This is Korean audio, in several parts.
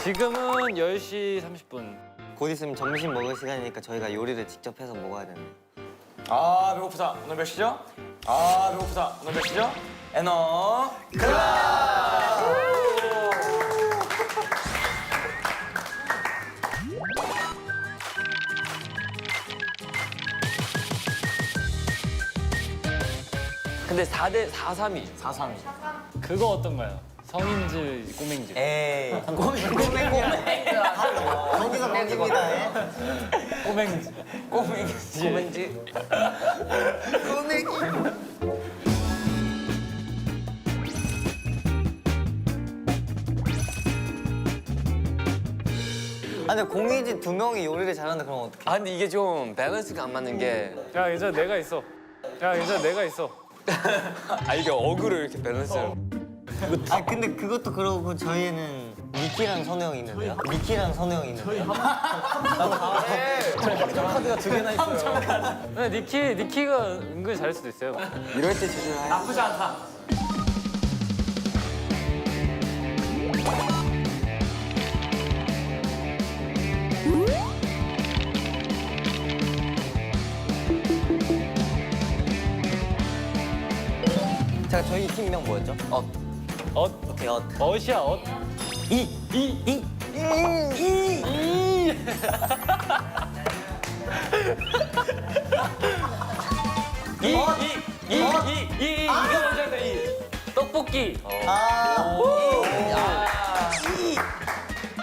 지금은 10시 30분. 곧 있으면 점심 먹을 시간이니까 저희가 요리를 직접 해서 먹어야 되는. 아 배고프다. 오늘 몇 시죠? 아 배고프다. 오늘 몇 시죠? 에너 근데 4대 4-3이 4-3이. 그거 어떤가요? 성인지 꼬맹지. 에이. 꼬맹이야. 거기서 거깁니다. 예. 꼬맹지. 꼬맹이지. 꼬맹지. 아 근데 공이지 두 명이 요리를 잘하는데 그럼 어떡해? 아 근데 이게 좀 밸런스가 안 맞는 게 야, 괜찮아. 내가 있어. 야, 괜찮아. 내가 있어. 아 이게 어그로 이렇게 밸런스를 아 근데 그것도 그러고 저희는 미키랑 선우 형이 있는데요? 미키랑 선우 형이 있는데요? 카드가 두 개나 있어요. 근데 니키가 은근히 잘할 수도 있어요. 이럴 때 제대로 해. 나쁘지 않다. 자 저희 팀명 뭐였죠? 엇. 오케이 엇. 엇이야, 엇. 이거 먼저 한다, 떡볶이.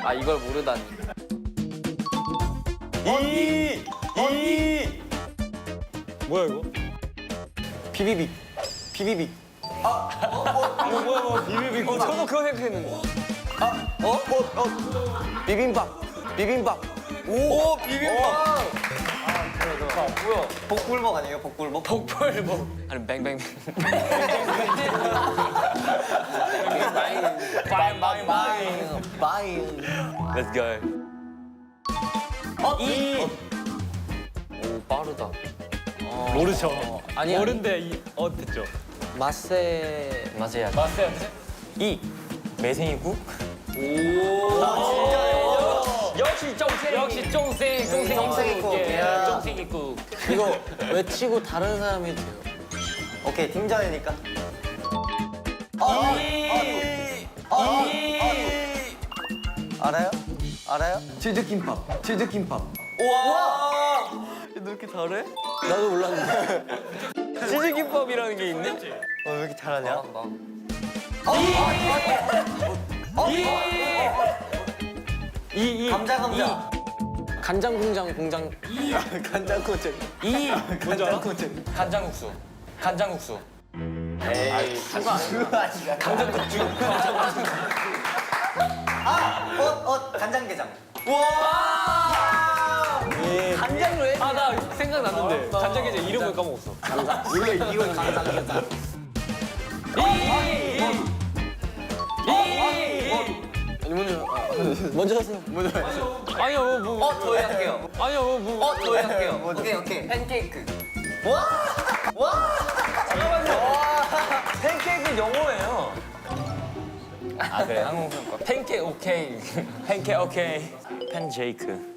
아 이걸 모르다니. 뭐야, 이거? 비비빅. 비비빅. 저도 그거 생각했는데. 비빔밥. 비빔밥. 오 비빔밥. 뭐야? 복불복 아니에요? 복불복? 복불복. 아니 뱅뱅. 마인. Let's go. 오 빠르다. 모르죠. 아니야. 모른데 엇 됐죠. 마세 맞아야. 마스터한테? 매생이국? 역시 쫑생. 역시 쫑생, 쫑생이국. 야. 쫑생이국. 이거 외치고 다른 사람이 돼요. 오케이 팀전이니까. 알아요? 알아요? 치즈김밥. 치즈김밥. 와. 너 이렇게 잘해? 나도 몰랐는데. 치즈김밥이라는 게 있네? 왜 이렇게 잘하냐? 감자 감자. 간장 공장 공장. 간장 코트. 간장국수. 간장국수. 간장국수. 간장게장. 간장으로 해? 아, 나 생각났는데. 간장게장 이름을 까먹었어. 이건 간장게장. 먼저 하세요. 아니요, 뭐. 저희 할게요. 아니요, 뭐. 저희 할게요. 오케이. 팬케이크. 팬케이크 영어예요. 아 그래 한국 평가. 팬케이크 오케이. 팬케이크 오케이. 팬제이크.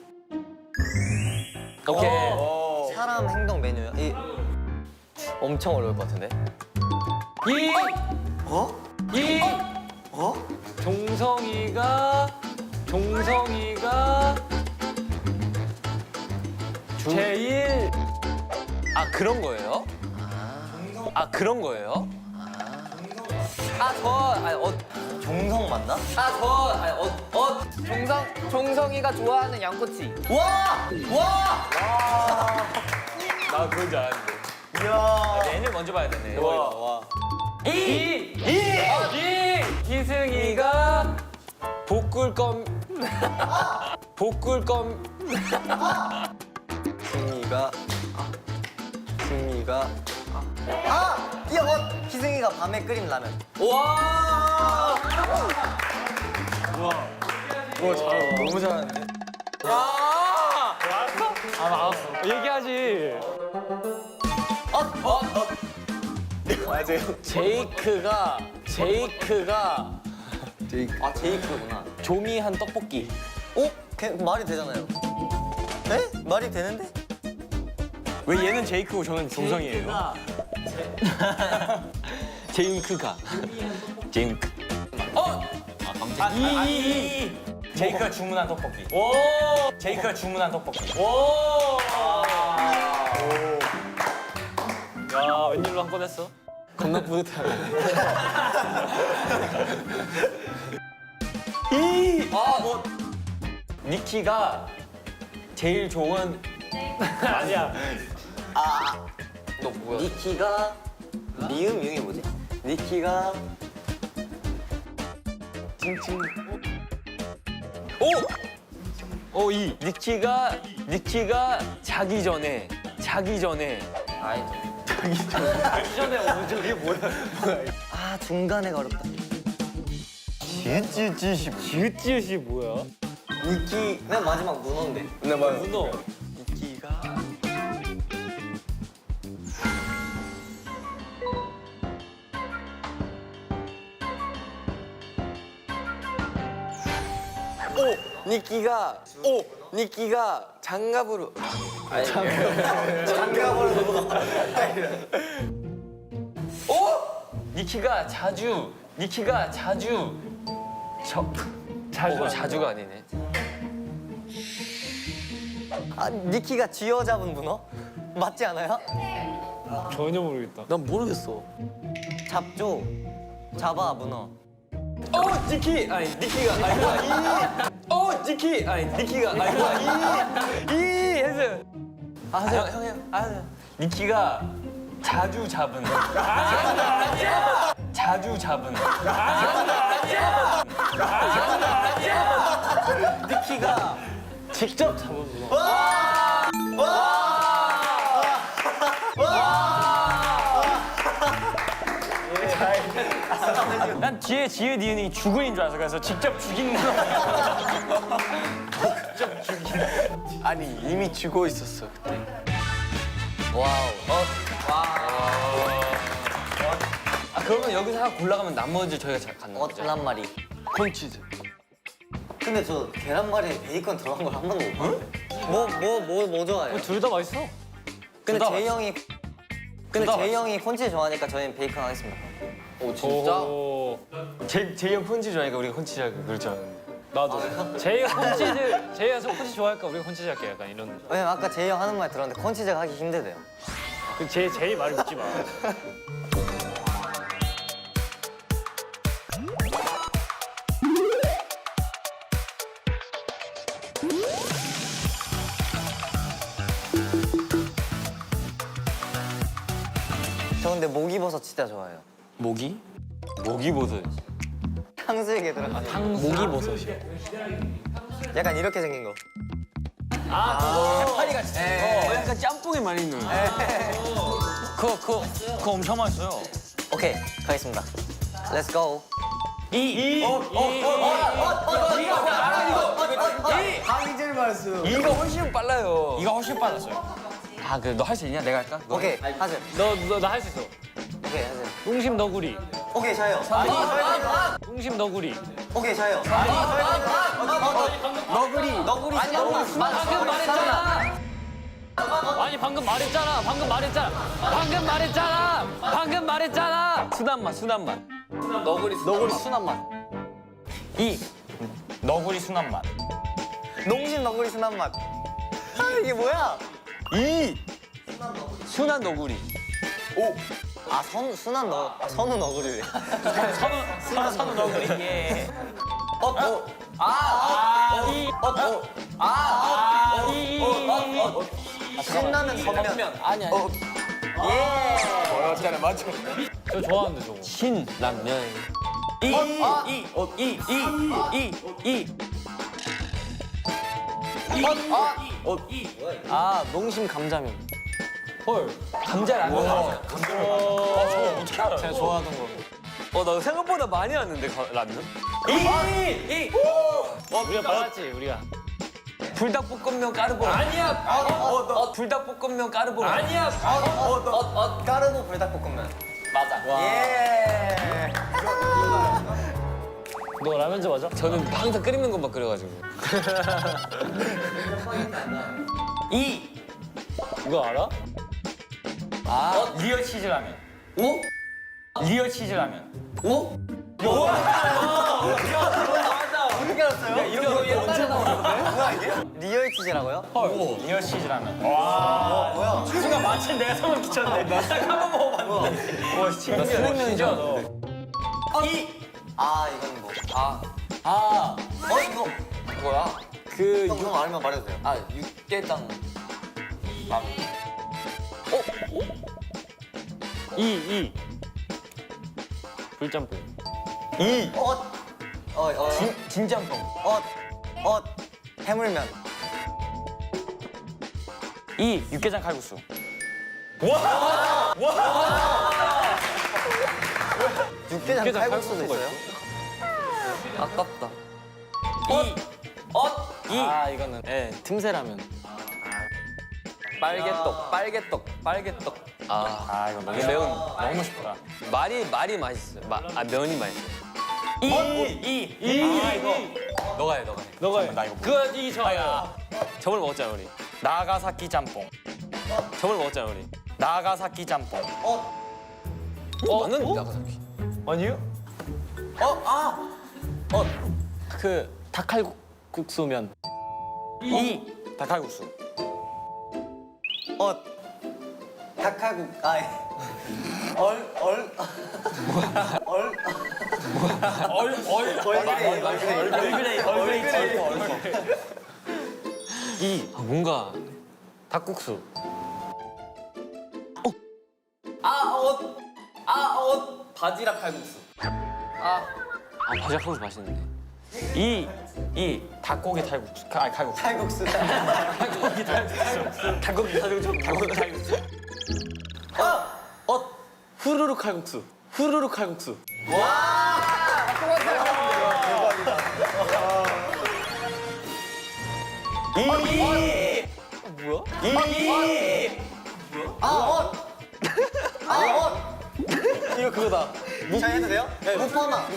오케이. 사람 행동 메뉴요? 엄청 어려울 것 같은데. 종성이가 제일 아 그런 거예요? 아 그런 거예요? 종성 맞나? 종성이가 좋아하는 양꼬치. 나 그런 줄 알았는데. 이야. 애를 먼저 봐야 되네. 기승이가 복굴껌. 복굴껌. 승미가 희승이가 밤에 끓인 라면. 와. 너무 잘하는데. 얘기하지. 맞아요. 제이크가 아 제이크구나. 조미한 떡볶이. 어? 말이 되잖아요. 네? 말이 되는데? 왜 얘는 제이크고 저는 종성이에요? 제임크가. 제임크. 제이크가 주문한 떡볶이. 오! 제이크가 주문한 떡볶이. 오! 야, 웬일로 한 건 했어? 겁나 뿌듯하네. 니키가 제일 좋은 아니야. 너 뭐야? 니키가 미음 이게 뭐지? 니키가 칭칭. 오! 니키가 자기 전에. 이전에 온 적이 뭐야? 아 중간에가 어렵다. 지읒지읒이 지읒지읒이 뭐야? 니키 맨 마지막 문어인데. 네, 맞아. 문어. 니키가. 니키가 장갑으로. 니키가 자주. 자주가 아니네. 아 니키가 쥐어잡은 문어? 맞지 않아요? 전혀 모르겠다. 난 모르겠어. 잡죠. 잡아 문어. 니키가 해서. 하세요. 하세요. 니키가 자주 잡은. 니키가 직접 잡은 문어. 난 뒤에 지읒 이은이 죽은인 줄 알았어. 그래서 직접 죽인 거. 아니 이미 죽어 있었어 그때. 그러면 여기서 하나 골라가면 나머지 저희가 잘 갖는 거죠? 계란말이. 콘치즈. 근데 저 계란말이에 베이컨 들어간 걸 한 번도 못 봤어요. 뭐 좋아해요? 둘 다 맛있어. 근데 다 제이 형이 다 제이 형이 콘치 좋아하니까 저희는 베이컨 하겠습니다. 오 진짜? 오. 제이 형 콘치즈 좋아하니까 우리가 콘치즈 할까 그럴 줄 알았는데. 나도. 제이가 콘치즈 좋아할까? 우리가 콘치즈 할게. 약간 이런. 왜냐면 아까 제이 형 하는 말 들었는데 콘치즈가 하기 힘들대요. 제이 말 믿지 마. 저 근데 목이버섯 진짜 좋아해요. 모기버섯. 탕수육에 들어간 모기버섯이요. 약간 이렇게 생긴 거. 파리 같이. 약간 짬뽕에 많이 있는. 그거 엄청 맛있어요. 오케이 가겠습니다. Let's go. 이거 훨씬 빨라요. 이거 훨씬 빨랐어요. 아 그래 너 할 수 있냐? 내가 할까? 너 오케이 하세요. 나 할 수 있어. 오케이 하세요. 웅심 너구리. 오케이 저요. 웅심 너구리. 오케이 저요. 너구리 방금 말했잖아. 아니 방금 말했잖아. 순한 맛. 너구리 순한 맛. 너구리 순한 맛. 농심 너구리 순한 맛. 아 이게 뭐야? 순한 너구리. 아 선우 너구리래. 선우 너구리. 예. 신나는 겉면. 아니야. 저 좋아하는데 저거. 신라면. 아 농심 감자면. 헐. 감자라면. 어떻게 알아요? 제가 좋아하던 거. 나 생각보다 많이 왔는데 라면. 우리가 빨랐지 우리가. 불닭볶음면 까르보라. 아니야. 불닭볶음면 까르보라. 아니야. 까르보 불닭볶음면. 맞아. 예. 너 라면즈 맞아? 저는 항상 끓이는 것만 끓여가지고. 이. 이거 알아? 리얼 치즈 라면. 오? 리얼 치즈 라면. 오? 어떻게 알았어요? 이거 언제 나왔는데? 뭐야 이게? 리얼 치즈라고요? 리얼 치즈 라면. 와. 뭐야? 순간 마침 내가 소름 끼쳤네. 딱 한 번 먹어봤는데. 와, 진짜. 수능면이죠 너. 이. 아 이건 뭐? 이거 뭐야? 형 알면 말해도 돼요. 육개장 라면. 이. 불짬뽕. 이. 진짬뽕. 해물면. 이. 육개장 칼국수. 육개장 칼국수도 있어요? 아깝다. 이. 이거는 틈새라면. 빨개떡. 이거 너무 매운. 너무 쉽다. 말이 맛있어요. 면이 맛있어요. 이. 이거. 너가 해. 너가 해. 나 이거 그거 이 저야. 저번에 먹었잖아 우리. 나가사키 짬뽕. 저번에 먹었잖아 우리. 나가사키 짬뽕. 나는 나가사키. 아니요? 그 닭칼국수면. 이. 닭칼국수. 닭칼국. 뭔가 닭국수. 바지락 칼국수. 바지락 칼국수 맛있는데. 이. 닭고기 탈국수. 칼국수. 칼국수. 닭고기 탈국수. 후루룩 칼국수. 이거 그거다. 자 해도 돼요? 무파마.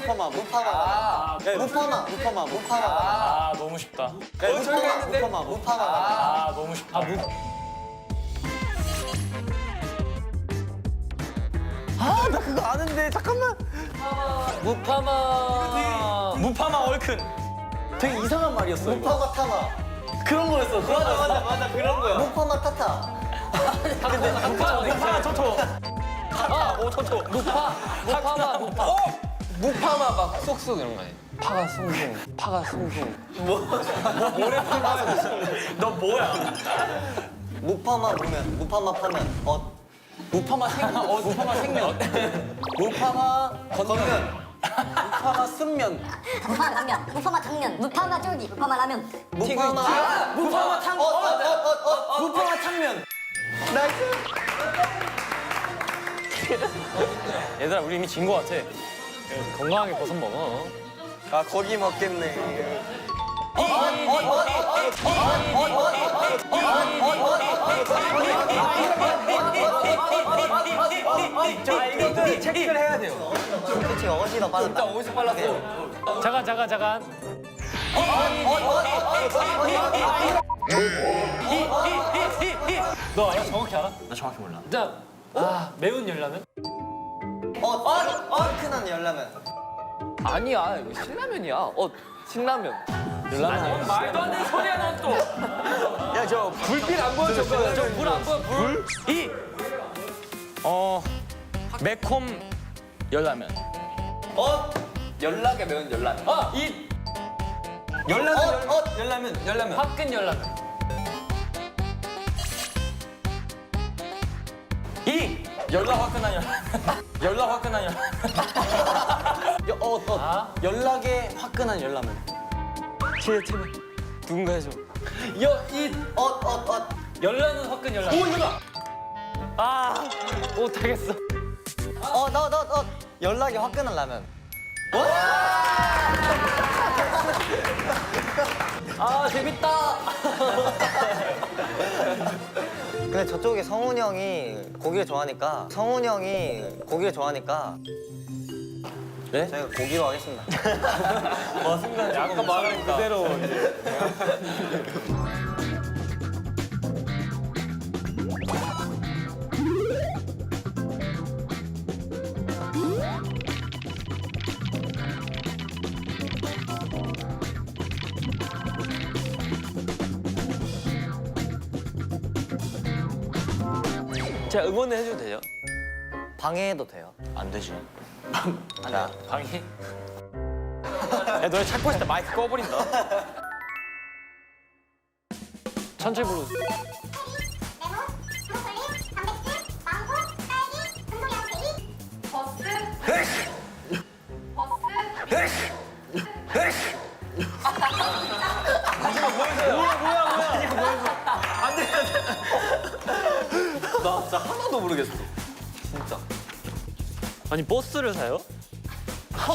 너무 쉽다. 무파마. 너무 쉽다. 나 그거 아는데 잠깐만. 무파마. 무파마 얼큰. 되게 이상한 말이었어. 무파마 타마. 그런 거였어. 맞아 그런 거야. 무파마 타타. 무파마 토토. 무파마 막 쏙쏙 이런 거 아니야? 파가 숭숭. 너 뭐야? 무파마 무면. 무파마 파면. 무파마 생면. 무파마 건면. 무파마 순면. 무파마 당면, 무파마 당면, 무파마 쫄기, 무파마 라면. 무파마. 무파마 탕. 무파마 탕면. 얘들아 우리 이미 진 거 같아. 건강하게 버섯 먹어. 아 거기 먹겠네. 자 이것도 체크를 해야 돼요. 그치 어시 더 빨랐다. 어디서 빨랐어? 잠깐. 너 알아? 정확히 알아? 나 정확히 몰라. 자, 매운 열라면? 얼큰한 열라면. 아니야, 이거 신라면이야. 신라면. 열라면. 말도 안 되는 소리야 넌 또. 야 저 불빛 안 보여줬거든. 불 안 보여 불. 이. 매콤 열라면. 연락에 매운 열라면. 이 열라면. 화끈 열라면. 이. 열라 화끈한 열라면. 열라 화끈한 열라면. 연락에 화끈한 열라면. 제발. 누군가 해줘. 열라는 화끈 열라면. 오 이거다. 못하겠어. 연락이 화끈한 라면. 재밌다. 근데 저쪽에 성훈이 형이 고기를 좋아하니까 네? 저희가 고기로 하겠습니다. 아까 말한 그대로 이제. 제가 응원을 해줘도 되죠? 방해해도 돼요. 안 되지. 자, 방해. 야 너네 찾고 있을 때 마이크 꺼버린다. 천천히 부르. 레몬, 브로콜리, 단백질, 망고, 딸기, 금속이랑 베리, 나 진짜 하나도 모르겠어. 아니 버스를 사요?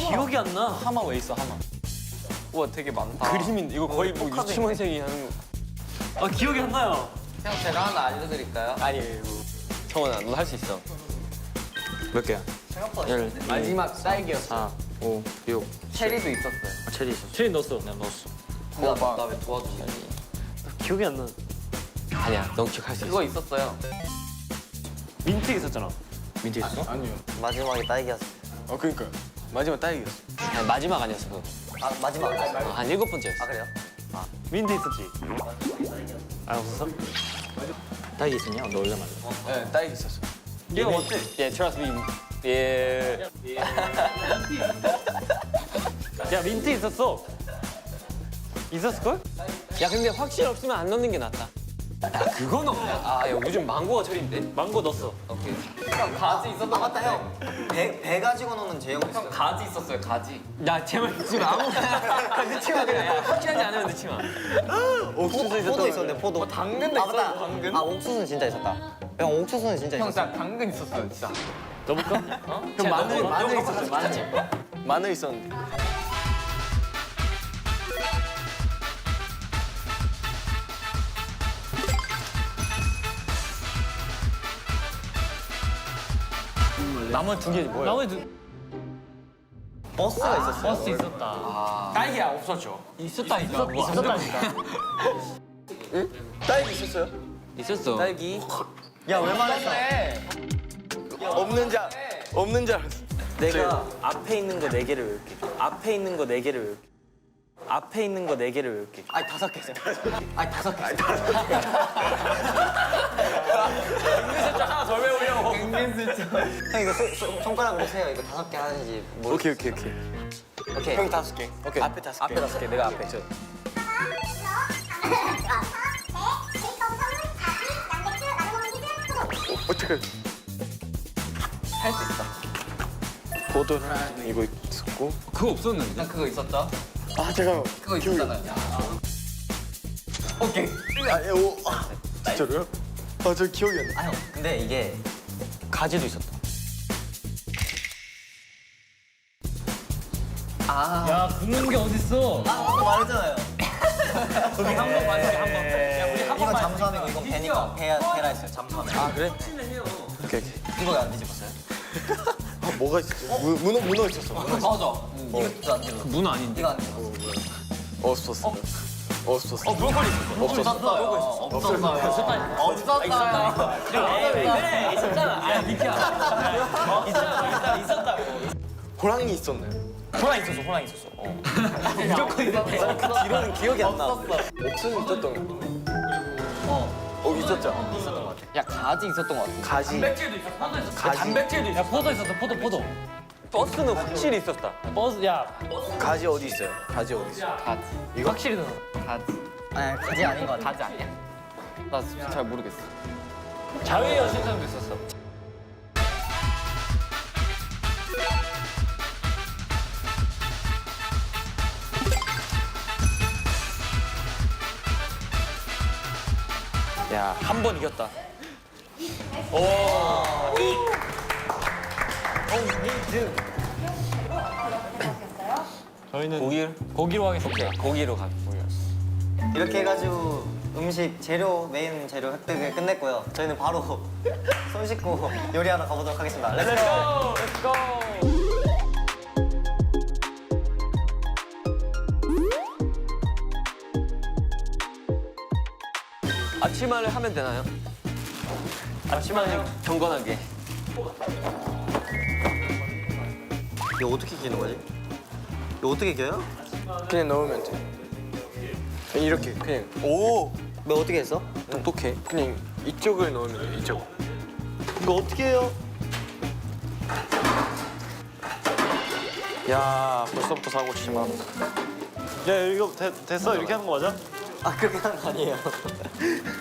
기억이 안 나. 하마 왜 있어 하마? 우와 되게 많다. 그림인 이거 거의 뭐 유치원생이 하는 거. 아 기억이 안 나요. 형 제가 하나 알려드릴까요? 아니에요. 정원아 너 할 수 있어. 몇 개야? 마지막 딸기였어. 4, 5, 6. 체리도 있었어요. 체리 있었어. 체인 넣었어. 내가 넣었어. 나왜 도와주지? 기억이 안 나. 아니야, 넌 기억할 수 있어. 그거 있었어요. 민트 있었잖아. 민트 있어? 마지막에 딸기였어. 그러니까 마지막 딸기였어. 아니, 마지막 아니었어 그거. 아, 마지막. 한 7번째였어. 아, 그래요? 민트 있었지. 아 없었어? 딸기 있었냐? 너 원래 말해. 네, 딸기 있었어. 얘가 어때? 예, trust me. 예. 야 민트 있었어. 있었을 걸? 야, 근데 확실 없으면 안 넣는 게 낫다. 그건 없네. 야, 요즘 망고가 철인데. 망고 넣었어. 오케이. 형 가지 있었던 거 맞다, 형. 배 가지고 노는 재영 있어요. 형 가지 있었어요, 가지. 야 제발 지금 아무거나. 넣지 마 그냥. 야, 확실하지 않으면 넣지 마. 포도 있었는데, 포도. 당근도 아, 맞다. 있었는데, 당근? 아, 옥수수는 진짜 있었다. 형, 옥수수는 진짜 형, 있었어. 나 당근 있었어요, 진짜. 넣어볼까? 형 마늘 있었어, 마늘. 마늘 있었는데. 나머지 2개 뭐야? 나머지 버스가 있었어요. 버스 있었다. 딸기야 없었죠. 있었다니까. 있었다니까. 딸기 있었어요? 있었어. 딸기. 야, 왜 말했어? 없는 줄 알았어. 내가 앞에 있는 거 4개를 외울게. 앞에 있는 거 4개를 외울게. 앞에 있는 거 4개를 외울게. 아니, 5개. 아니, 5개. 하나 더 외우려고. 형, 이거 손가락으로 세요. 이거 5개 하는지 모르겠어. 오케이. 오케이. 형이 5개. 오케이. 앞에 5개. 앞에 5개, 내가 앞에. 저. 어떻게? 할 수 있어. 포도랑 이거 있었고. 그거 없었는데. 형 그거 있었죠? 아 잠깐만. 그거 있었잖아요. 진짜로요? 아 저 기억이 안 나. 아, 형. 근데 이게 가지도 있었다. 야 붙는 게 어딨어? 아까 말했잖아요. 우리 한 번 마지막에 한 번. 야 우리 한 이건 번만. 잠수하면 이건 배니까 배라 했어요. 잠수하면. 아 그래? 오케이. 이거 왜 안 뒤집었어요? 아 뭐가 있었지? 문어 있었어. 맞아. 이것도 안 뒤집었어. 문 아닌데. 이거 안 뒤집었어. 없었어. 없었어. 브로콜리 있었어. 없었어. 없었어요. 그래 있었잖아. 아 니키야. 있었다. 호랑이 있었나요? 호랑 있었어. 호랑 있었어. 무조건 있었어. 그 뒤로는 기억이 안 나. 옥수수 있었던 거. 있었죠. 야, 가지 있었던 것 같아. 가지. 단백질도 있었어. 포도 있었어. 가지. 단백질도 있었어. 야 포도 있었어. 포도. 버스는 확실히 있었다. 버스 야 가지 어디 있어요? 가지 어디 있어? 가지. 이거 확실히 넣어. 가지. 아니, 가지 아닌 거 같아. 가지 아니야? 나 진짜 잘 모르겠어. 자외 여신상도 있었어. 야, 한 번 이겼다. 저희는 고기로 하겠습니다. 고기로 가. 이렇게 해가지고 음식 재료 메인 재료 획득을 끝냈고요. 저희는 바로 손 씻고 요리하러 가보도록 하겠습니다. 렛츠고! Let's go. 앞치마를 하면 되나요? 앞치마는 경건하게. 이거 어떻게 끼는 거지? 이거 어떻게 껴요? 그냥 넣으면 돼. 그냥 이렇게 그냥 오! 너 어떻게 했어? 똑똑해. 그냥 이쪽을 넣으면 돼. 이쪽. 이거 어떻게 해요? 야 벌써부터 사고 치마. 야 이거 됐어 이렇게 하는 거 맞아? 아 그렇게 하는 거 아니에요.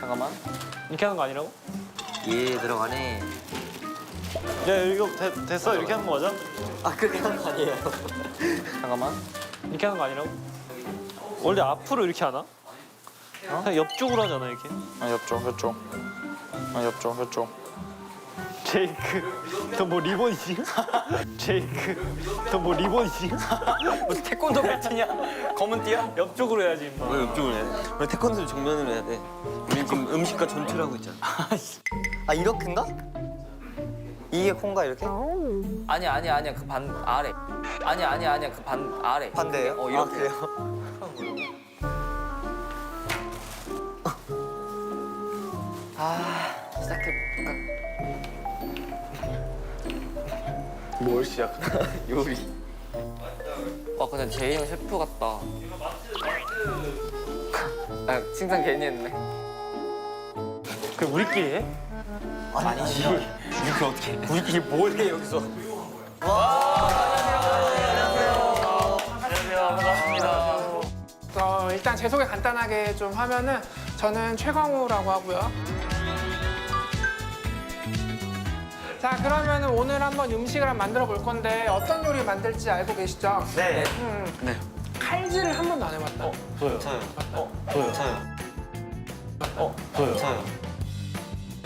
잠깐만. 이렇게 하는 거 아니라고? 예 들어가네. 야 이거 됐어 이렇게 하는 거 맞아? 아 그렇게 하는 거 아니에요. 잠깐만. 이렇게 하는 거 아니라고? 원래 앞으로 이렇게 하나? 그냥 옆쪽으로 하잖아 이렇게. 아 옆쪽. 아 옆쪽. 제이크 너 뭐 리본이지? 제이크 너 뭐 리본이지? 무슨 태권도 같으냐? 검은 띠야? 옆쪽으로 해야지 임마. 왜 옆쪽으로 해? 왜 태권도를 정면으로 해야 돼? 우리 지금 음식과 전투를 하고 있잖아. 아 이렇게인가? 이게 콩가 이렇게? 아니야 그 반 아래. 아니야 그 반 아래. 반대예요? 이렇게. 아, 그래요? 시작해볼까? 뭘 시작하나? 요리. 와 근데 제이 형 셰프 같다. 아 칭찬 괜히 했네. 그 우리끼리 해? 아니지. 이렇게 어떻게 해? 우리끼리 뭘 해 여기서? 일단 제 소개 간단하게 좀 하면은 저는 최광우라고 하고요. 자 그러면은 오늘 한번 음식을 한번 만들어 볼 건데 어떤 요리 만들지 알고 계시죠? 네. 네. 칼질을 한 번도 안 해봤다. 저요. 저요. 저요. 저요. 저요.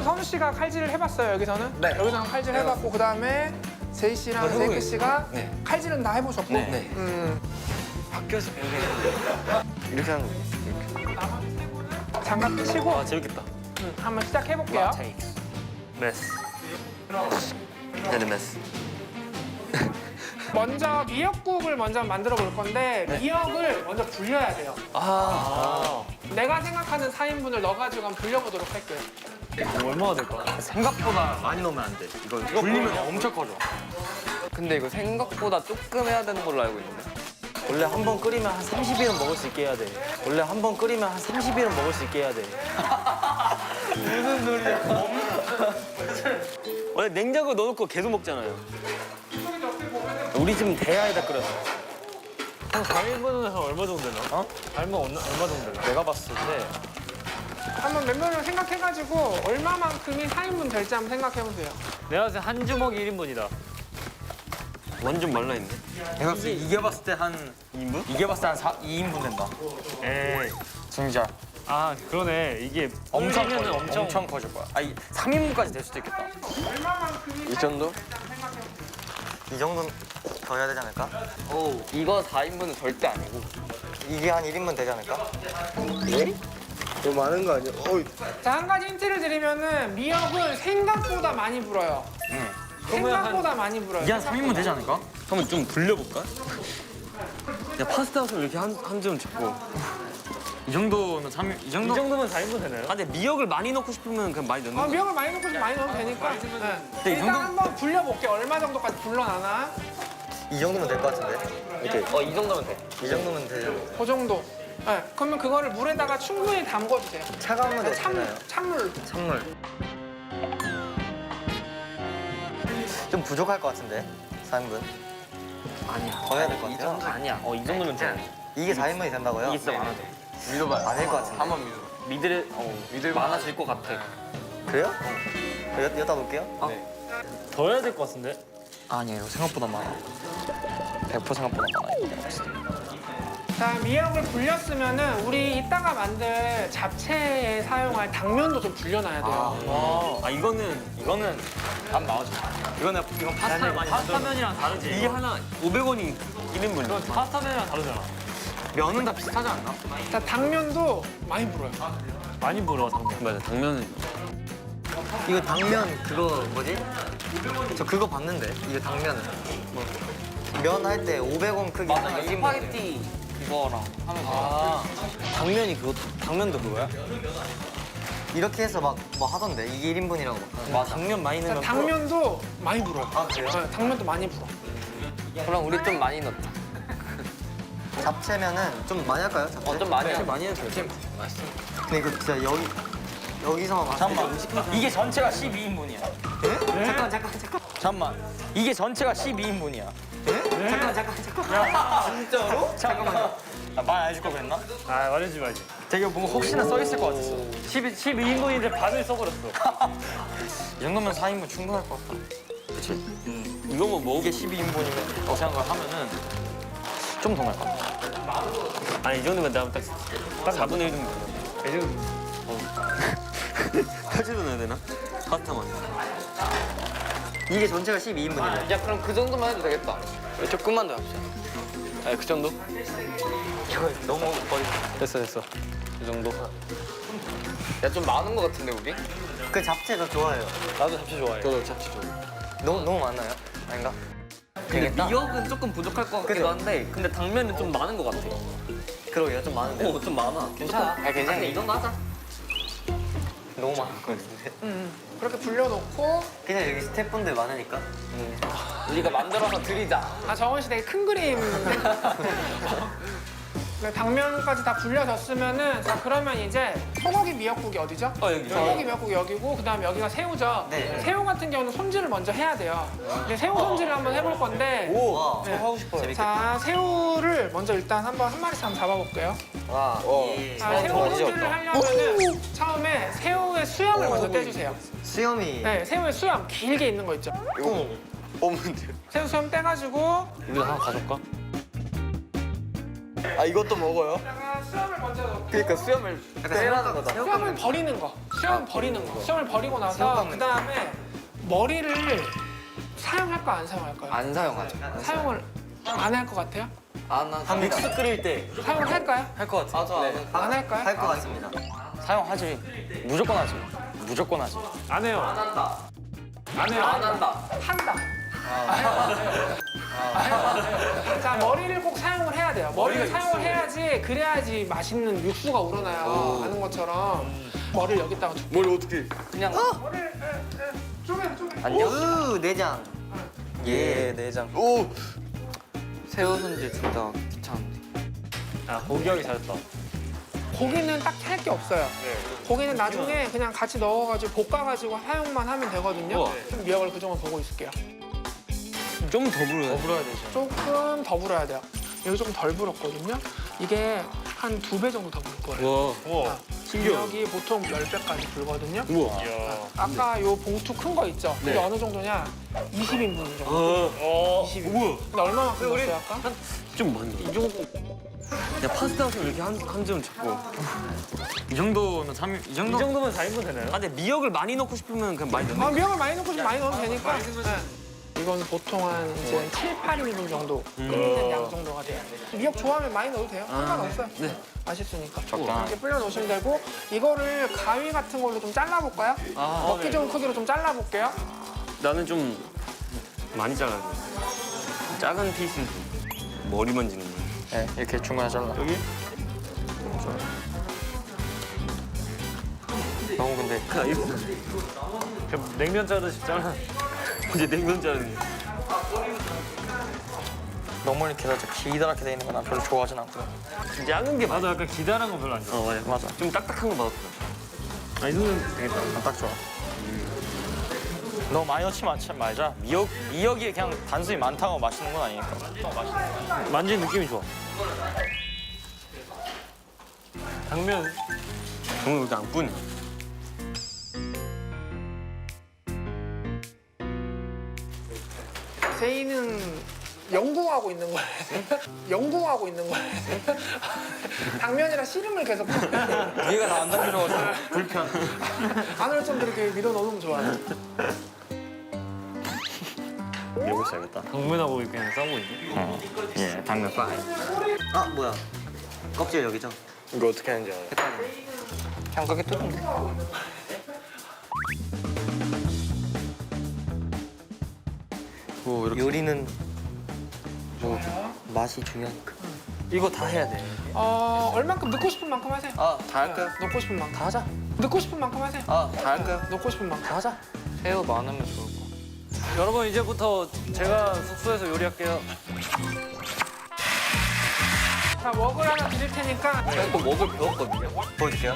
선우 씨가 칼질을 해봤어요 여기서는? 네. 여기서는 칼질 해봤고 그 다음에 제이 씨랑 제이크 씨가 네. 칼질은 다 해보셨고. 네. 학교에서 배우게 이렇게 하는 거. 장갑 끼시고 아 재밌겠다. 한번 시작해볼게요. 메스. 헤드 메스. 먼저 미역국을 먼저 만들어 볼 건데 미역을 먼저 불려야 돼요. 내가 생각하는 4인분을 넣어가지고 한번 불려보도록 할게요. 얼마나 될까? 생각보다 많이 넣으면 안 돼. 이거 불리면 엄청 커져. 근데 이거 생각보다 조금 해야 되는 걸로 알고 있는데. 원래 한 번 끓이면 한 30일은 먹을 수 있게 해야 돼. 원래 한 번 끓이면 한 30일은 먹을 수 있게 해야 돼. 원래 냉장고에 넣어놓고 계속 먹잖아요. 우리 집은 대야에다 끓였어. 한 4인분은 얼마 정도 되나? 어? 얼마 정도 되나? 내가 봤을 때 한번 몇 명을 생각해가지고 얼마만큼이 4인분 될지 한번 생각해보세요. 내가 봤을 때 한 주먹이 1인분이다. 완전 말라있네. 내가 이게 봤을 때 한 2인분? 이게 봤을 때 한 2인분 된다. 에이. 진짜 아 그러네. 이게 엄청 불리면은 커져. 엄청 커질 거야. 아니 3인분까지 될 수도 있겠다. 얼마만큼이 이 정도? 이 정도는 더 해야 되지 않을까? 이거 4인분은 절대 아니고. 이게 한 1인분 되지 않을까? 너무 많은 거 아니야? 자, 한 가지 힌트를 드리면은 미역을 생각보다 많이 불어요. 생각보다 많이 불어요. 이게 한 3인분 되지 않을까? 한번 좀 불려볼까? 야 파스타 소스 이렇게 한 점 찍고. 이 정도면 3인 이 정도? 이 정도면 4인분 되나요? 아 근데 미역을 많이 넣고 싶으면 그냥 많이 넣는 거야. 미역을 많이 넣고 좀 많이 넣으면 되니까. 네. 이 일단 정도- 한번 불려볼게요. 얼마 정도까지 불러나나? 이 정도면 될 것 같은데. 이 정도면 돼. 이 정도면 돼. 그 정도. 네. 그러면 그거를 물에다가 충분히 담궈주세요. 차가운 물도 되나요? 찬물. 찬물. 좀 부족할 것 같은데. 4인분. 아니야. 더 해야 될 것 같아요. 아니야. 이 정도면 돼. 이게 4인분이 된다고요? 이게 진짜 많아져. 아닐 것 같은데. 한번 믿어. 믿을 많아질 것 같아. 그래요? 여기다 놓을게요. 더 해야 될 것 같은데? 아니에요. 생각보다 많아. 100% 생각보다 많아요. 자, 미역을 불렸으면은 우리 이따가 만들 잡채에 사용할 당면도 좀 불려놔야 돼요. 아 이거는 안 나오지. 이건 파스타 많이 파스타면이랑 다르지. 이게 하나 500원이 1인분이야. 파스타면이랑 다르잖아. 면은 다 비슷하지 않나? 자, 당면도 많이 불어요. 많이 불어 당면. 맞아 당면은 이거 당면 그거 뭐지? 저 그거 봤는데. 이거 당면. 면 할 때 500원 크기 한 1인분. 스파게티 그거랑 하면 돼. 당면이 그거 당면도 그거야? 이렇게 해서 막 뭐 하던데 이게 1인분이라고 막. 당면 많이 넣으면 당면도 많이 불어요. 아 그래요? 네, 당면도 많이 불어. 그럼 우리 좀 많이 넣자. 잡채면은 좀 많이 할까요? 잡채? 좀 많이 해. 많이 해도 돼. 근데 이거 진짜 여기서만 잠깐만. 이게 전체가 12인분이야. 잠깐만. 이게 전체가 12인분이야. 진짜로? 잠깐만. 말 안 해줄 거 그랬나? 아 말해주지 말지. 되게 뭔가 혹시나 써 있을 것 같았어. 12인분인데 반을 써버렸어. 이 정도면 4인분 충분할 것 같다. 그치? 이거 뭐 이게 12인분이면 더 생각을 하면은 좀 더 나을 것 같아. 아니 이 정도면 나면 딱 4분의 1 정도. 사실은 넣어야 되나? 파스타만. 이게 전체가 12인분이래. 야 그럼 그 정도만 해도 되겠다. 조금만 더 합시다. 아니 그 정도? 너무 거의 됐어. 이 정도. 야 좀 많은 거 같은데 우리? 그 잡채 저 좋아해요. 나도 잡채 좋아해. 저도 잡채 좋아. 너무 많나요? 아닌가? 근데 미역은 조금 부족할 것 같기도 그죠? 한데 근데 당면은 좀 많은 것 같아. 그러게요 좀 많은데. 좀 많아. 괜찮아. 아 괜찮아. 이 정도 하자. 너무 많을 것 같은데. 그렇게 불려놓고 그냥 여기 스태프분들 많으니까. 우리가 만들어서 드리자. 아 정원 씨 되게 큰 그림. 네, 당면까지 다 불려졌으면은 자 그러면 이제 소고기 미역국이 어디죠? 여기. 소고기 미역국 여기고 그다음 여기가 새우죠. 네. 새우 같은 경우는 손질을 먼저 해야 돼요. 근데 새우 손질을 한번 해볼 건데. 와. 네. 하고 싶어요. 자 새우를 먼저 일단 한 마리씩 한번 잡아볼게요. 와. 자, 새우 손질을 하려면은 처음에 새우의 수염을 먼저 떼주세요. 수염이. 네, 새우의 수염 길게 있는 거 있죠. 뽑으면 돼. 새우 수염 떼가지고 우리도 하나 가져올까? 아 이것도 먹어요? 내가 수염을 먼저 넣고 그러니까 수염을 빼라는 거다. 수염을 버리는 거. 수염 버리는 거. 수염을 버리고 나서 그 다음에 머리를 사용할까 안 사용할까요? 안 사용하죠. 사용을 안 할 것 같아요? 한 육수 끓일 때 할 사용을 할까요? 것 같아. 네. 안 할까요? 할 것 같습니다. 사용하지. 무조건 하지. 무조건 하지. 안 해요. 한다. 자 머리를 꼭 사용을 해야 돼요. 머리를 사용을 해야지 그래야지 맛있는 육수가 우러나요. 아는 것처럼 머리를 여기다가 뭘 어떻게? 그냥 머리를 쪼개. 으 내장. 예 내장. 오. 새우 손질 둘 다 귀찮은데. 아 고기하기 잘했다. 고기는 딱 할 게 없어요. 고기는 나중에 그냥 같이 넣어가지고 볶아가지고 사용만 하면 되거든요. 미역을 그 정도 보고 있을게요. 좀 더 불어야 돼. 조금 더 불어야 돼요. 여기 조금 덜 불었거든요. 이게 한 2배 정도 더 불 거예요. 우와. 미역이 보통 10배까지 불거든요. 이야. 아까 요 봉투 큰 거 있죠? 그게 어느 정도냐? 20인분 정도. 20인분. 근데 얼마만큼 넣었어요, 아까? 좀 많이. 이 정도. 야 파스타 같은 거 이렇게 한 점은 잡고. 이 정도면 3인 이 이 정도. 정도면 4인분 되나요? 아 근데 미역을 많이 넣고 싶으면 그냥 많이 넣는. 아, 미역을 많이 넣고 좀 많이 넣으면 되니까. 네. 이건 보통 한 이제 7, 8인분 정도 끓이는 양 정도가 돼요. 미역 좋아하면 많이 넣어도 돼요. 상관없어요. 네. 맛있으니까. 적당하게. 이렇게 불려 놓으시면 되고 이거를 가위 같은 걸로 좀 잘라볼까요? 먹기 좋은 크기로 좀 잘라볼게요. 나는 좀 많이 잘라야 돼. 작은 피스는 머리만 지는 거야. 네, 이렇게 중간에 잘라. 여기? 너무 근데 그냥 냉면 자르듯이 잘라. 이제 냉면 자르는 거. 너무 이렇게 살짝 기다랗게 돼 있는 건 난 별로 좋아하진 않거든. 작은 게 나도 약간 기다란 거 별로 안 좋아. 맞아. 맞아. 좀 딱딱한 거 맛없어. 아, 이 정도면 되겠다. 딱 좋아. 너무 많이 넣지 말자. 미역이 그냥 단순히 많다고 맛있는 건 아니니까. 만지는 느낌이 좋아. 당면 오늘 왜 이렇게 안 뿌니? 제이는 연구하고 있는 거예요. 연구하고 있는 거예요. 당면이랑 씨름을 계속. 위에가 다 안 담겨져가지고 불편. 안으로 좀 이렇게 밀어 넣으면 좋아요. 미역을 써야겠다. 당면하고 그냥 싸우고 있네. 예, 당면 파이. 아 뭐야? 껍질 여기죠? 이거 어떻게 하는지 알아? 그냥 그렇게 뜯으면 돼. 요리는 뭐 맛이 중요하니까. 이거 다 해야 돼. 얼만큼 넣고 싶은 만큼 하세요. 다 할까요? 넣고 싶은 만큼. 다 하자. 넣고 싶은 만큼 하세요. 다 할까요? 넣고 싶은 만큼. 다 하자. 새우 많으면 좋을 것 여러분 이제부터 제가 숙소에서 요리할게요. 자, 웍을 하나 드릴 테니까. 같아. 또 먹을 배웠거든요. 보여줄게요.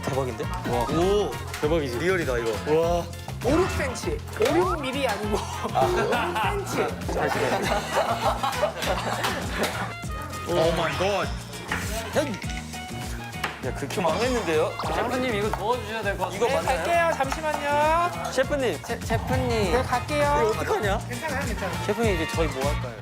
대박인데? 오 대박이지. 리얼이다 이거. 와. 5, 6cm. 5, 6mm 아니고 5cm. 야, 극혐 망했는데요? 셰프님 이거 도와주셔야 될 것 같아요. 네, 갈게요. 잠시만요. 셰프님, 셰프님. 네, 갈게요. 어떡하냐? 괜찮아요, 괜찮아요. 셰프님 이제 저희 뭐 할까요?